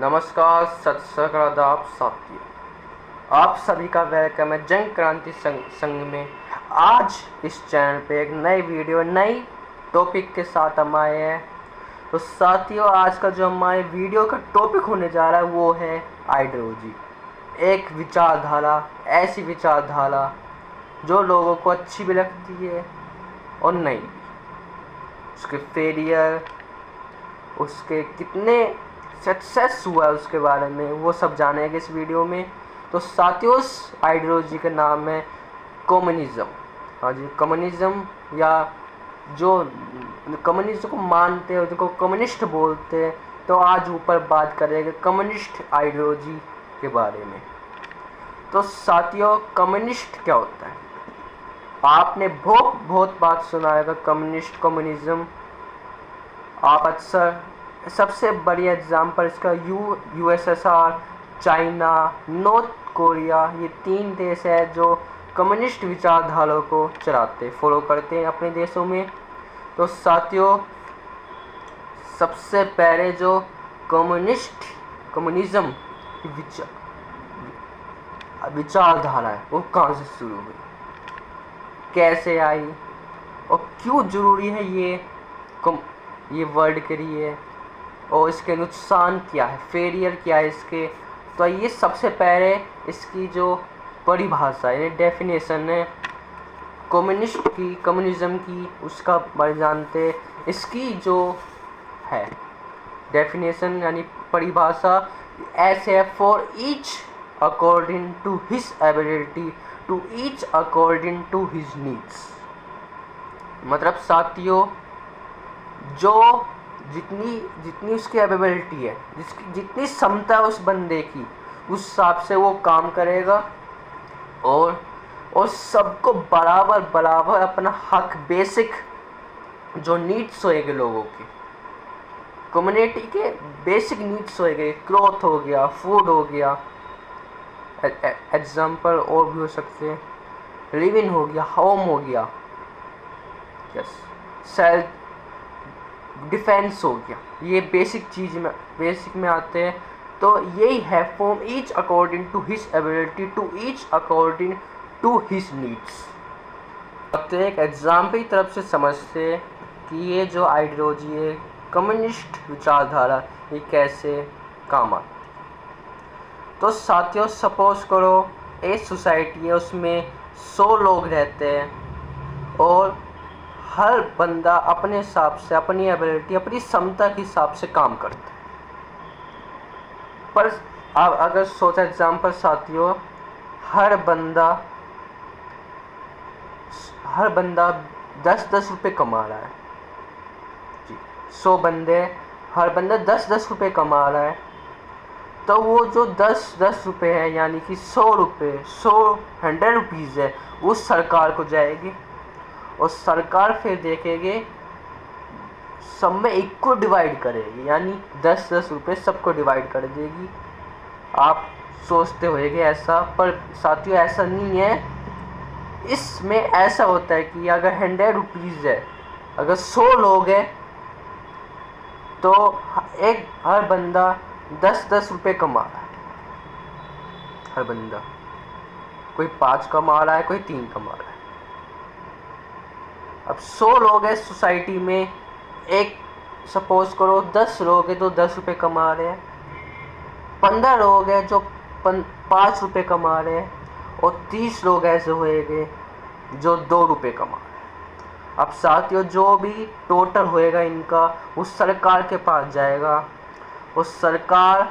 नमस्कार, सत श्री आदाब साथियों। आप सभी का वेलकम है जन क्रांति संघ में। आज इस चैनल पे एक नई वीडियो नई टॉपिक के साथ हम आए हैं। तो साथियों, आज का जो हमारे वीडियो का टॉपिक होने जा रहा है वो है आइडियोलॉजी। एक विचारधारा, ऐसी विचारधारा जो लोगों को अच्छी भी लगती है और नहीं भी। उसके फेलियर, उसके कितने सक्सेस हुआ है उसके बारे में वो सब जानेंगे इस वीडियो में। तो साथियों, उस आइडियोलॉजी का नाम है कम्युनिज्म। हाँ जी, कम्युनिज्म, या जो कम्युनिज्म को मानते हैं जिनको कम्युनिस्ट बोलते हैं। तो आज ऊपर बात करेंगे कम्युनिस्ट आइडियोलॉजी के बारे में। तो साथियों, कम्युनिस्ट क्या होता है? आपने बहुत बात सुना है कम्युनिस्ट, कम्युनिज्म। आप अक्सर सबसे बढ़िया एग्जाम्पल इसका यूएसएसआर, चाइना, नॉर्थ कोरिया, ये 3 देश है जो कम्युनिस्ट विचारधारा को चलाते, फॉलो करते हैं अपने देशों में। तो साथियों, सबसे पहले जो कम्युनिज्म की विचारधारा है वो कहाँ से शुरू हुई, कैसे आई और क्यों जरूरी है ये वर्ल्ड के लिए, और इसके नुकसान क्या है, फेलियर क्या है इसके। तो ये सबसे पहले इसकी जो परिभाषा है, डेफिनेशन है कम्युनिज्म की, उसका बारे जानते हैं। इसकी जो है डेफिनेशन यानी परिभाषा ऐसे है: for each according to his ability, to each according to his needs. मतलब साथियों, जो जितनी उसकी एबिलिटी है, जितनी क्षमता है उस बंदे की, उस हिसाब से वो काम करेगा और सबको बराबर अपना हक, बेसिक जो नीड्स होएंगे लोगों के, कम्युनिटी के बेसिक नीड्स होएंगे, क्लॉथ हो गया, फूड हो गया, एग्जाम्पल और भी हो सकते हैं, लिविंग हो गया, होम हो गया, यस, सेल्फ डिफेंस हो गया, ये बेसिक में आते हैं। तो यही है, from each according to his ability, to each according to his needs. अब तो एक एग्जाम्पल की तरफ से समझते हैं कि ये जो आइडियोलॉजी है, कम्युनिस्ट विचारधारा, ये कैसे काम आती है। तो साथियों, सपोज करो एक सोसाइटी है, उसमें 100 लोग रहते हैं और हर बंदा अपने हिसाब से, अपनी एबिलिटी, अपनी क्षमता के हिसाब से काम करता है। पर अब अगर सोचा एग्जाम्पल साथियों, हर बंदा 10-10 रुपये कमा रहा है जी। 100 बंदे, हर बंदा 10-10 रुपये कमा रहा है। तो वो जो 10-10 रुपये है, यानी कि 100 रुपये, 100 रुपीज़ है, वो सरकार को जाएगी और सरकार फिर देखेंगे, सब में इक्वल डिवाइड करेगी, यानी 10-10 रुपये सबको डिवाइड कर देगी। आप सोचते होंगे ऐसा, पर साथियों ऐसा नहीं है। इसमें ऐसा होता है कि अगर 100 रुपीज़ है, अगर 100 लोग हैं, तो हर बंदा 10-10 रुपये कमा रहा है। हर बंदा, कोई 5 कमा रहा है, कोई 3 कमा रहा है। अब 100 लोग हैं सोसाइटी में, एक सपोज करो 10 लोग हैं तो 10 रुपये कमा रहे हैं, 15 लोग हैं जो 5 रुपये कमा रहे हैं, और 30 लोग ऐसे होएंगे जो 2 रुपये कमा रहे हैं। अब साथियों, जो भी टोटल होएगा इनका, वो सरकार के पास जाएगा और सरकार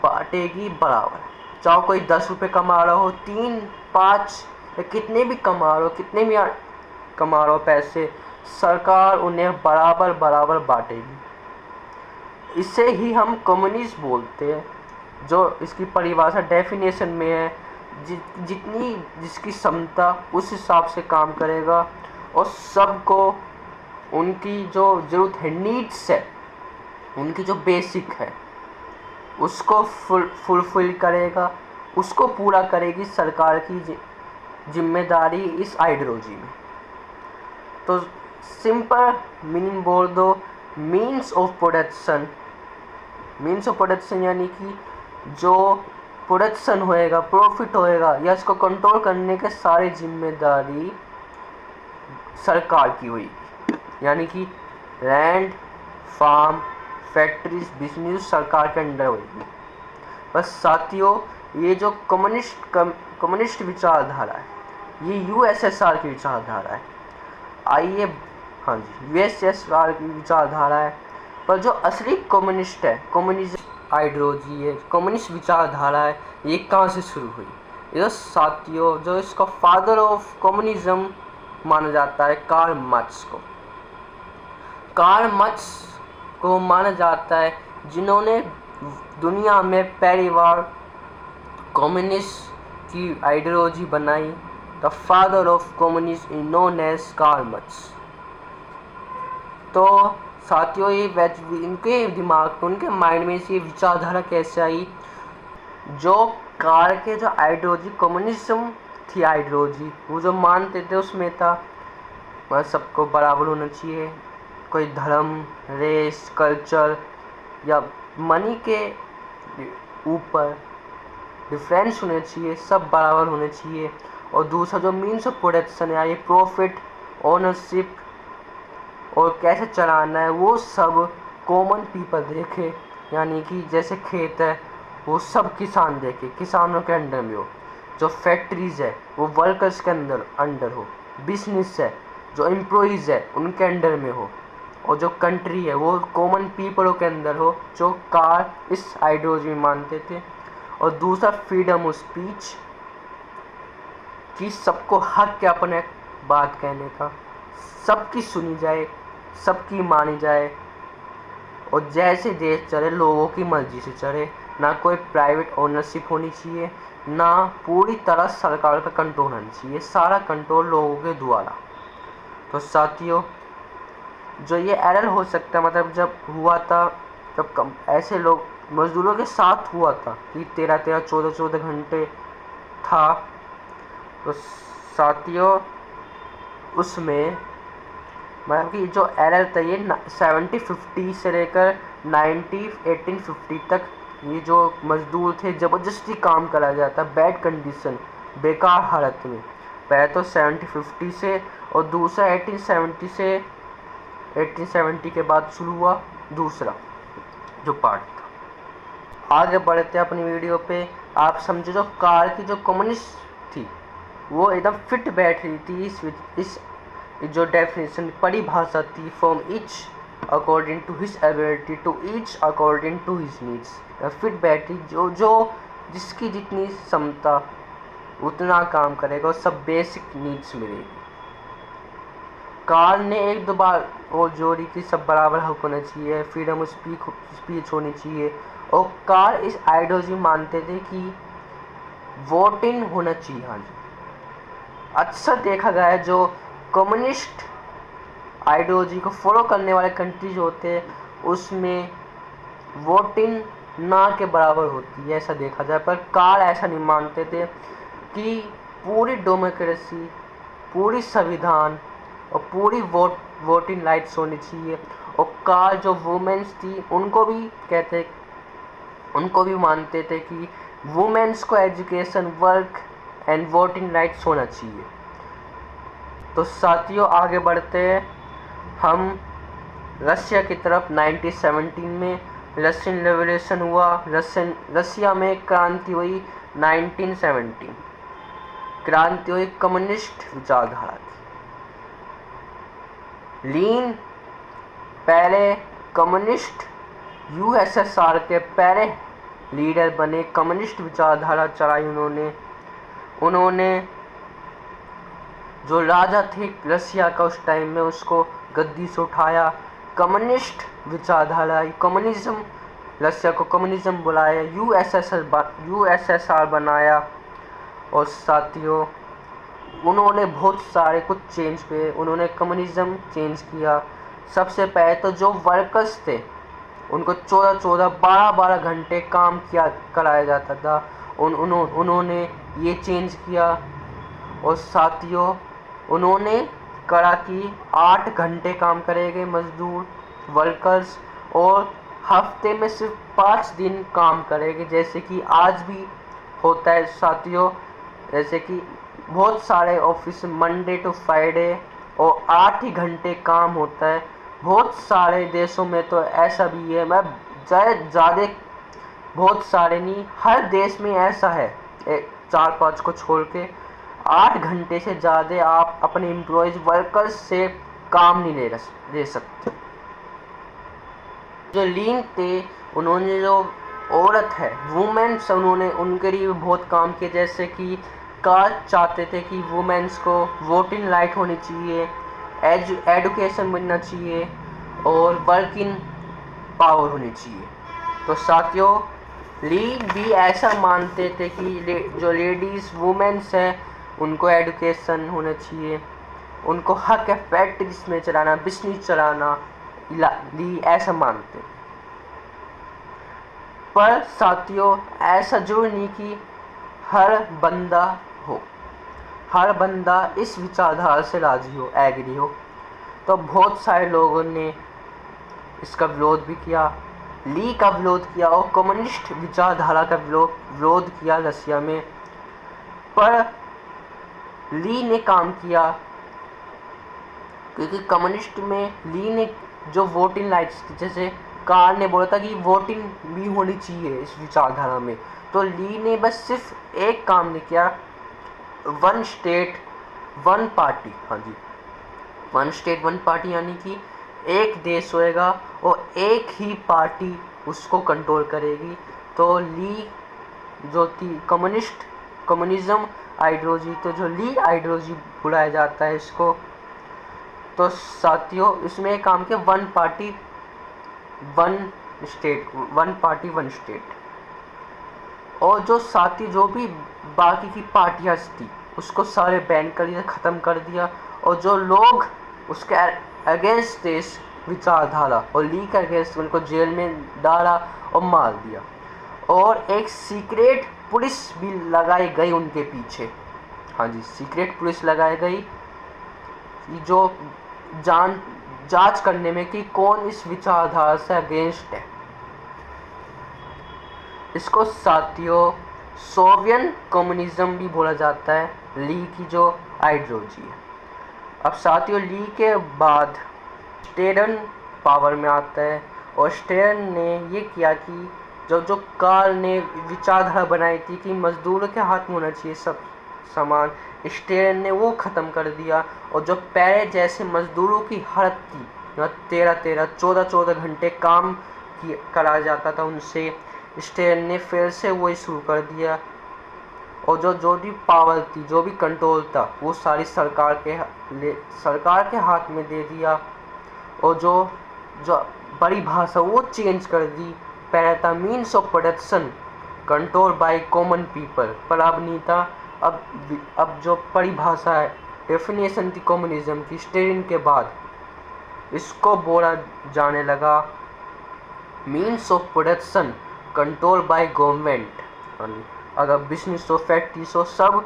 बांटेगी बराबर। चाहे कोई 10 रुपये कमा रहा हो, 3, 5 या कितने भी कमा रहा हो पैसे, सरकार उन्हें बराबर बांटेगी। इसे ही हम कम्युनिस्ट बोलते हैं, जो इसकी परिभाषा डेफिनेशन में है। जिसकी क्षमता, उस हिसाब से काम करेगा और सबको उनकी जो ज़रूरत है, नीड्स है, उनकी जो बेसिक है, उसको फुलफिल करेगा, उसको पूरा करेगी सरकार की जिम्मेदारी इस आइडियोलॉजी में। तो सिंपल मीनिंग बोल दो, means of production means of production यानी कि जो प्रोडक्शन होएगा, प्रॉफिट होएगा या इसको कंट्रोल करने के सारी जिम्मेदारी सरकार की हुई, यानी कि लैंड, फार्म, फैक्ट्रीज, बिजनेस सरकार के अंडर होगी। बस साथियों, ये जो कम्युनिस्ट विचारधारा है, ये यूएसएसआर की विचारधारा है। आइए, हाँ जी, यूएसएसआर की विचारधारा है, पर जो असली कम्युनिस्ट है, कम्युनिज्म आइडियोलॉजी है, कम्युनिस्ट विचारधारा है, ये कहाँ से शुरू हुई? ये तो साथियों, जो इसका फादर ऑफ कम्युनिज्म माना जाता है कार्ल मार्क्स को। कार्ल मार्क्स को माना जाता है जिन्होंने दुनिया में पहली बार कम्युनिस्ट की आइडियोलॉजी बनाई। The father of communism is known as Karl Marx. तो साथियों, ये इनके दिमाग में, उनके माइंड में ये विचारधारा कैसे आई? जो कार्ल के जो आइडियोलॉजी, कम्युनिज्म थी आइडियोलॉजी, वो जो मानते थे उसमें था वह सबको बराबर होना चाहिए, कोई धर्म, रेस, कल्चर या मनी के ऊपर डिफरेंस होने चाहिए, सब बराबर होने चाहिए। और दूसरा जो मीन्स ऑफ प्रोडक्शन है, ये प्रॉफिट, ओनरशिप और कैसे चलाना है, वो सब कॉमन पीपल देखे, यानी कि जैसे खेत है वो सब किसान देखे, किसानों के अंडर में हो। जो फैक्ट्रीज है वो वर्कर्स के अंडर हो। बिजनेस है जो एम्प्लॉइज़ है उनके अंडर में हो। और जो कंट्री है वो कॉमन पीपलों के अंदर हो, जो कार्ल इस आइडियोलॉजी में मानते थे। और दूसरा फ्रीडम ऑफ स्पीच, कि सबको हक है अपने बात कहने का, सबकी सुनी जाए, सबकी मानी जाए, और जैसे देश चले लोगों की मर्जी से चले, ना कोई प्राइवेट ओनरशिप होनी चाहिए, ना पूरी तरह सरकार का कंट्रोल होना चाहिए, सारा कंट्रोल लोगों के द्वारा। तो साथियों, जो ये एरर हो सकता है, मतलब जब हुआ था, जब ऐसे लोग मजदूरों के साथ हुआ था कि 13-13, 14-14 घंटे था, तो साथियों उसमें मतलब कि जो एरर था ये 1750 से लेकर 1850 तक ये जो मजदूर थे ज़बरदस्ती काम करा जाता, बैड कंडीशन, बेकार हालत में। पहले तो 1750 से, और दूसरा 1870 से 1870 के बाद शुरू हुआ दूसरा जो पार्ट था। आगे बढ़ते अपनी वीडियो पे। आप समझो, जो कार्ल की जो कम्युनिस्ट थी वो एकदम फिट बैठ रही थी इस जो डेफिनेशन, परिभाषा थी, from each according to his ability to each according to his needs. Fit बैठी, जो जिसकी जितनी क्षमता उतना काम करेगा और सब बेसिक नीड्स मिलेगी। कार्ल ने एक दो बार और जोड़ी कि सब बराबर हक होना चाहिए, फ्रीडम ऑफ स्पीच होनी चाहिए। और कार्ल इस आइडियोलॉजी मानते थे कि वोटिंग होना चाहिए। हाँ जी, अक्सर देखा गया है जो कम्युनिस्ट आइडियोलॉजी को फॉलो करने वाले कंट्रीज होते हैं उसमें वोटिंग ना के बराबर होती है, ऐसा देखा जाए। पर कार्ल ऐसा नहीं मानते थे कि पूरी डेमोक्रेसी, पूरी संविधान और पूरी वोटिंग राइट्स होनी चाहिए। और कार्ल जो वुमेन्स थी उनको भी मानते थे कि वुमेन्स को education, work and voting rights होना चाहिए। तो साथियों आगे बढ़ते हैं हम रशिया की तरफ। 1917 में रशियन रेवोल्यूशन हुआ, रशिया में क्रांति हुई। 1917 क्रांति हुई कम्युनिस्ट विचारधारा की। लीन पहले कम्युनिस्ट यूएसएसआर के पहले लीडर बने, कम्युनिस्ट विचारधारा चलाई उन्होंने जो राजा थे रशिया का उस टाइम में उसको गद्दी से उठाया, कम्युनिस्ट विचारधारा, कम्युनिज्म, रशिया को कम्युनिज्म बुलाया, यूएसएसआर बनाया। और साथियों उन्होंने बहुत सारे कुछ चेंज पे, उन्होंने कम्युनिज्म चेंज किया। सबसे पहले तो जो वर्कर्स थे उनको 14-14, 12-12 घंटे काम कराया जाता था, उन्होंने ये चेंज किया। और साथियों उन्होंने करा कि 8 घंटे काम करेंगे मजदूर, वर्कर्स, और हफ्ते में सिर्फ 5 दिन काम करेंगे, जैसे कि आज भी होता है साथियों। जैसे कि बहुत सारे ऑफिस मंडे टू फ्राइडे और 8 ही घंटे काम होता है। बहुत सारे देशों में तो ऐसा भी है, मैं ज़्यादा बहुत सारे नहीं, हर देश में ऐसा है। 4-5 को छोड़ के 8 घंटे से ज़्यादा आप अपने एम्प्लॉयज़ वर्कर्स से काम नहीं ले सकते। जो लीन थे, उन्होंने जो औरत है वुमेन्स, उन्होंने उनके लिए बहुत काम किया। जैसे कि कार चाहते थे कि वुमेन्स को वोटिंग राइट होनी चाहिए, एजुकेशन मिलना चाहिए और वर्किंग पावर होनी चाहिए। तो साथियों, ली भी ऐसा मानते थे कि जो लेडीज़ वुमेन्स हैं उनको एजुकेशन होना चाहिए, उनको हक है फैक्ट्रीज में चलाना, बिजनेस चलाना, ली ऐसा मानते। पर साथियों, ऐसा जरूर नहीं कि हर बंदा हो, हर बंदा इस विचारधारा से राजी हो, एग्री हो। तो बहुत सारे लोगों ने इसका विरोध भी किया, ली का विरोध किया और कम्युनिस्ट विचारधारा का विरोध किया रशिया में। पर ली ने काम किया, क्योंकि कम्युनिस्ट में ली ने जो वोटिंग राइट्स थी, जैसे कार ने बोला था कि वोटिंग भी होनी चाहिए इस विचारधारा में, तो ली ने बस सिर्फ एक काम नहीं किया, वन स्टेट वन पार्टी। हाँ जी, वन स्टेट वन पार्टी, यानी कि एक देश होएगा और एक ही पार्टी उसको कंट्रोल करेगी। तो ली जो थी कम्युनिज्म आइडियोलॉजी, तो जो ली आइडियोलॉजी बुलाया जाता है इसको। तो साथियों, इसमें काम किया one party one state, one party one state. और जो साथी जो भी बाकी की पार्टियां थी उसको सारे बैन कर दिया, ख़त्म कर दिया। और जो लोग उसके अगेंस्ट थे इस विचारधारा और ली के अगेंस्ट, उनको जेल में डाला और मार दिया। और एक सीक्रेट पुलिस भी लगाई गई उनके पीछे। हाँ जी, सीक्रेट पुलिस लगाई गई जो जांच करने में कि कौन इस विचारधारा से अगेंस्ट है। इसको साथियों सोवियत कम्युनिज्म भी बोला जाता है, ली की जो आइडियोलॉजी है। अब साथियों, ली के बाद स्टेलिन पावर में आता है और स्टेलिन ने ये किया कि जो कार्ल ने विचारधारा बनाई थी कि मजदूरों के हाथ में होना चाहिए सब सामान, स्टेलिन ने वो ख़त्म कर दिया। और जो पहले जैसे मजदूरों की हालत थी, 14 घंटे काम करा जाता था उनसे, स्टेलिन ने फिर से वही शुरू कर दिया। और जो भी पावर थी, जो भी कंट्रोल था, वो सारी सरकार के हाथ में दे दिया। और जो बड़ी भाषा वो चेंज कर दी। पहले था means of production control by common people, पर अब नहीं था। अब जो परिभाषा है, डेफिनेशन थी कम्युनिज्म की स्टेलिन के बाद, इसको बोला जाने लगा means of production control by government. अगर बिजनेस हो, फैक्ट्रीज हो, सब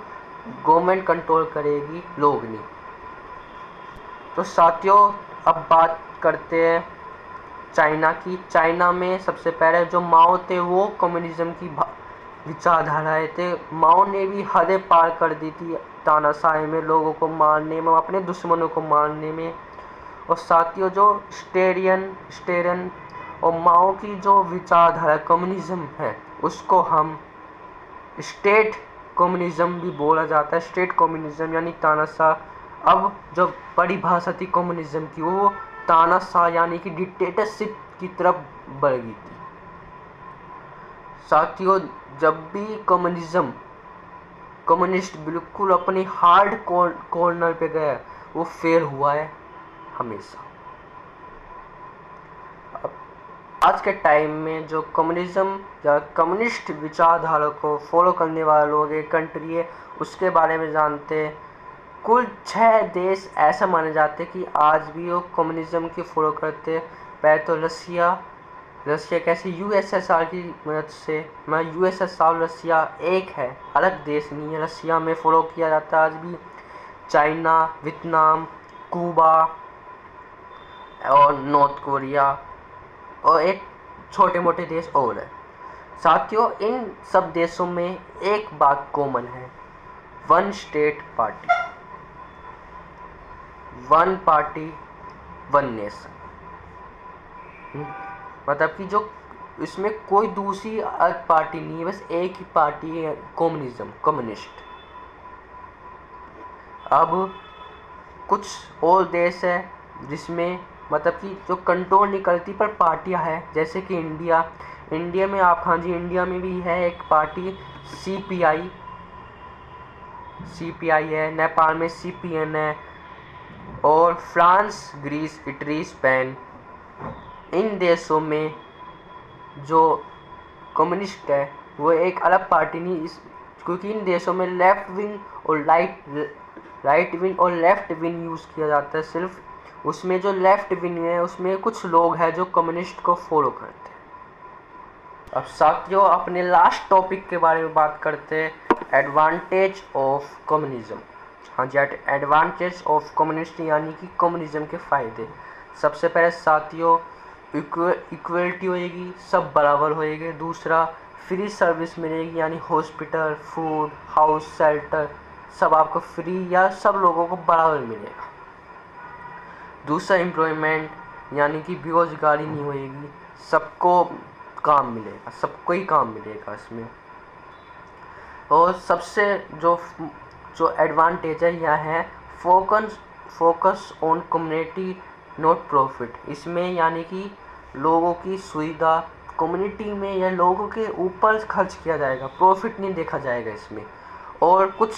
गवर्नमेंट कंट्रोल करेगी, लोग नहीं। तो साथियों, अब बात करते हैं चाइना की। चाइना में सबसे पहले जो माओ थे वो कम्युनिज्म की विचारधाराएं थे। माओ ने भी हदें पार कर दी थी तानाशाही में, लोगों को मारने में, अपने दुश्मनों को मारने में। और साथियों, जो स्टेलिन और माओ की जो विचारधारा कम्युनिज्म है, उसको हम स्टेट कम्युनिज्म भी बोला जाता है। स्टेट कम्युनिज्म यानी तानाशाह। अब जो परिभाषा थी कम्युनिज्म की, वो तानाशाह यानी कि डिक्टेटरशिप की तरफ बढ़ गई थी। साथियों, जब भी कम्युनिस्ट बिल्कुल अपनी हार्ड कॉर्नर पे गया, वो फेल हुआ है हमेशा। आज के टाइम में जो कम्युनिज्म या कम्युनिस्ट विचारधारा को फॉलो करने वाले लोग एक कंट्री है, उसके बारे में जानते हैं। कुल 6 देश ऐसा माने जाते हैं कि आज भी वो कम्युनिज्म की फॉलो करते हैं। पहले तो रशिया कैसे यूएसएसआर की मदद से, मैं यूएसएसआर रशिया एक है, अलग देश नहीं है। रशिया में फॉलो किया जाता है आज भी। चाइना, वियतनाम, क्यूबा और नॉर्थ कोरिया। और एक छोटे मोटे देश और है। साथियों, इन सब देशों में एक बात कॉमन है, one state party, one party one nation. मतलब कि जो इसमें कोई दूसरी अलग पार्टी नहीं है, बस एक ही पार्टी है, कम्युनिज्म, कम्युनिस्ट। अब कुछ और देश है जिसमें मतलब कि जो कंट्रोल नहीं करती पर पार्टियां है, जैसे कि इंडिया। इंडिया में आप, हाँ जी, इंडिया में भी है एक पार्टी सीपीआई, सीपीआई है। नेपाल में सीपीएन है। और फ्रांस, ग्रीस, इटली, स्पेन, इन देशों में जो कम्युनिस्ट है वो एक अलग पार्टी नहीं, क्योंकि इन देशों में लेफ्ट विंग और राइट विंग और लेफ्ट विंग यूज़ किया जाता है सिर्फ। उसमें जो लेफ्ट विंग है उसमें कुछ लोग हैं जो कम्युनिस्ट को फॉलो करते हैं। अब साथियों, अपने लास्ट टॉपिक के बारे में बात करते हैं, एडवांटेज ऑफ कम्युनिज्म। हाँ जी, एडवांटेज ऑफ कम्युनिस्ट यानी कि कम्युनिज्म के फ़ायदे। सबसे पहले साथियों, इक्वलिटी होएगी, सब बराबर होएंगे। दूसरा, फ्री सर्विस मिलेगी, यानी हॉस्पिटल, फूड, हाउस, शेल्टर सब आपको फ्री या सब लोगों को बराबर मिलेगा। दूसरा, एम्प्लॉयमेंट यानी कि बेरोजगारी नहीं होएगी, सबको काम मिलेगा, सबको ही काम मिलेगा इसमें। और सबसे जो एडवांटेज है यह है focus on community not profit. इसमें यानी कि लोगों की सुविधा कम्युनिटी में या लोगों के ऊपर खर्च किया जाएगा, प्रॉफिट नहीं देखा जाएगा इसमें। और कुछ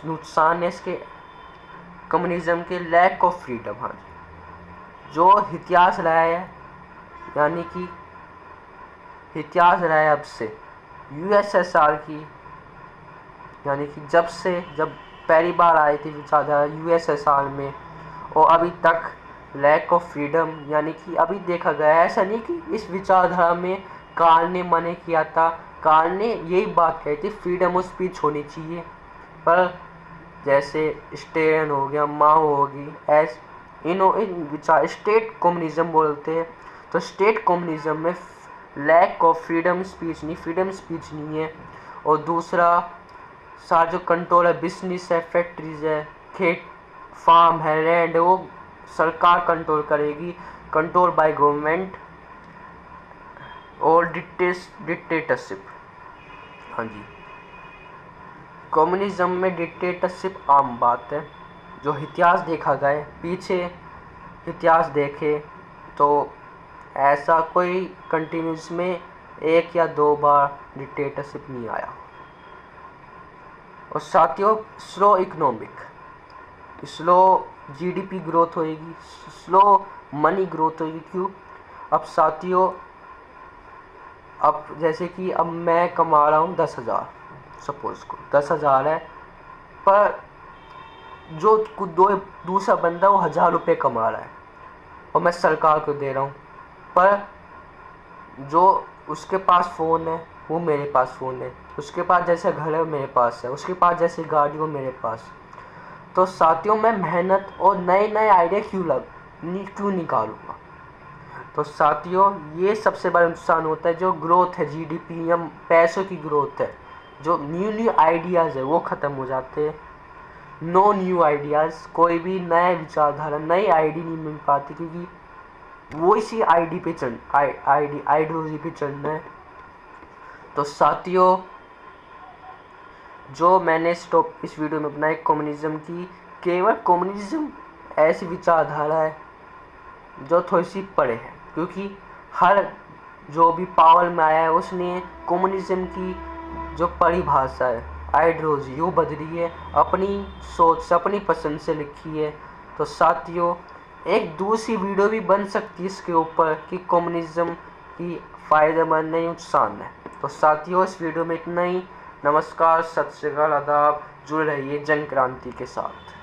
नुकसान है इसके कम्युनिज्म के, लैक ऑफ फ्रीडम। हाँ, जो इतिहास रहा है, यानी कि इतिहास रहा है अब से यूएसएसआर की, यानी कि जब पहली बार आई थी विचारधारा यूएसएसआर में, और अभी तक लैक ऑफ फ्रीडम, यानी कि अभी देखा गया है। ऐसा नहीं कि इस विचारधारा में कार्ल ने मना किया था, कार्ल ने यही बात कही थी फ्रीडम ऑफ स्पीच होनी चाहिए, पर जैसे स्टेलिन हो गया, माओ होगी, इन विचार स्टेट कम्युनिज्म बोलते हैं। तो स्टेट कम्युनिज्म में लैक ऑफ फ्रीडम स्पीच नहीं है। और दूसरा, सारा जो कंट्रोल है, बिजनेस है, फैक्ट्रीज है, खेत, फार्म है, लैंड है, वो सरकार कंट्रोल करेगी, कंट्रोल बाय गवर्नमेंट। और डिक्टेटरशिप। हाँ जी, कम्युनिज्म में डिक्टेटरशिप आम बात है। जो इतिहास देखा गया, पीछे इतिहास देखे तो ऐसा कोई कंटिन्यूस में एक या दो बार डिक्टेटरशिप नहीं आया। और साथियों, स्लो जीडीपी ग्रोथ होएगी, स्लो मनी ग्रोथ होएगी। क्यों? अब साथियों, अब जैसे कि अब मैं कमा रहा हूँ 10,000, सपोज को 10,000 है, पर जो दूसरा बंदा वो 1,000 रुपये कमा रहा है और मैं सरकार को दे रहा हूँ, पर जो उसके पास फ़ोन है वो मेरे पास फ़ोन है, उसके पास जैसे घर है वो मेरे पास है, उसके पास जैसे गाड़ी वो मेरे पास। तो साथियों, मैं मेहनत और नए नए आइडिया क्यों निकालूंगा? तो साथियों, ये सबसे बड़ा नुकसान होता है। जो ग्रोथ है जीडीपी या पैसों की ग्रोथ है, जो न्यू आइडियाज़ है वो ख़त्म हो जाते हैं। नो न्यू आइडियाज़, कोई भी नया विचारधारा, नई आईडी नहीं मिल पाती, क्योंकि वो इसी आइडियोलॉजी पे चलना है। तो साथियों, जो मैंने इस वीडियो में बनाई कम्युनिज्म की, केवल कम्युनिज्म ऐसी विचारधारा है जो थोड़ी सी परे है, क्योंकि हर जो भी पावर में आया है उसने कम्युनिज्म की जो परिभाषा है, आइडियोलॉजी, वो बदली है, अपनी सोच से, अपनी पसंद से लिखी है। तो साथियों, एक दूसरी वीडियो भी बन सकती है इसके ऊपर कि कम्युनिज्म की फ़ायदेमंद नहीं, नुकसान है। तो साथियों, इस वीडियो में इतना ही। नमस्कार, सत श्री अकाल, आदाब। जुड़े रहिए जन क्रांति के साथ।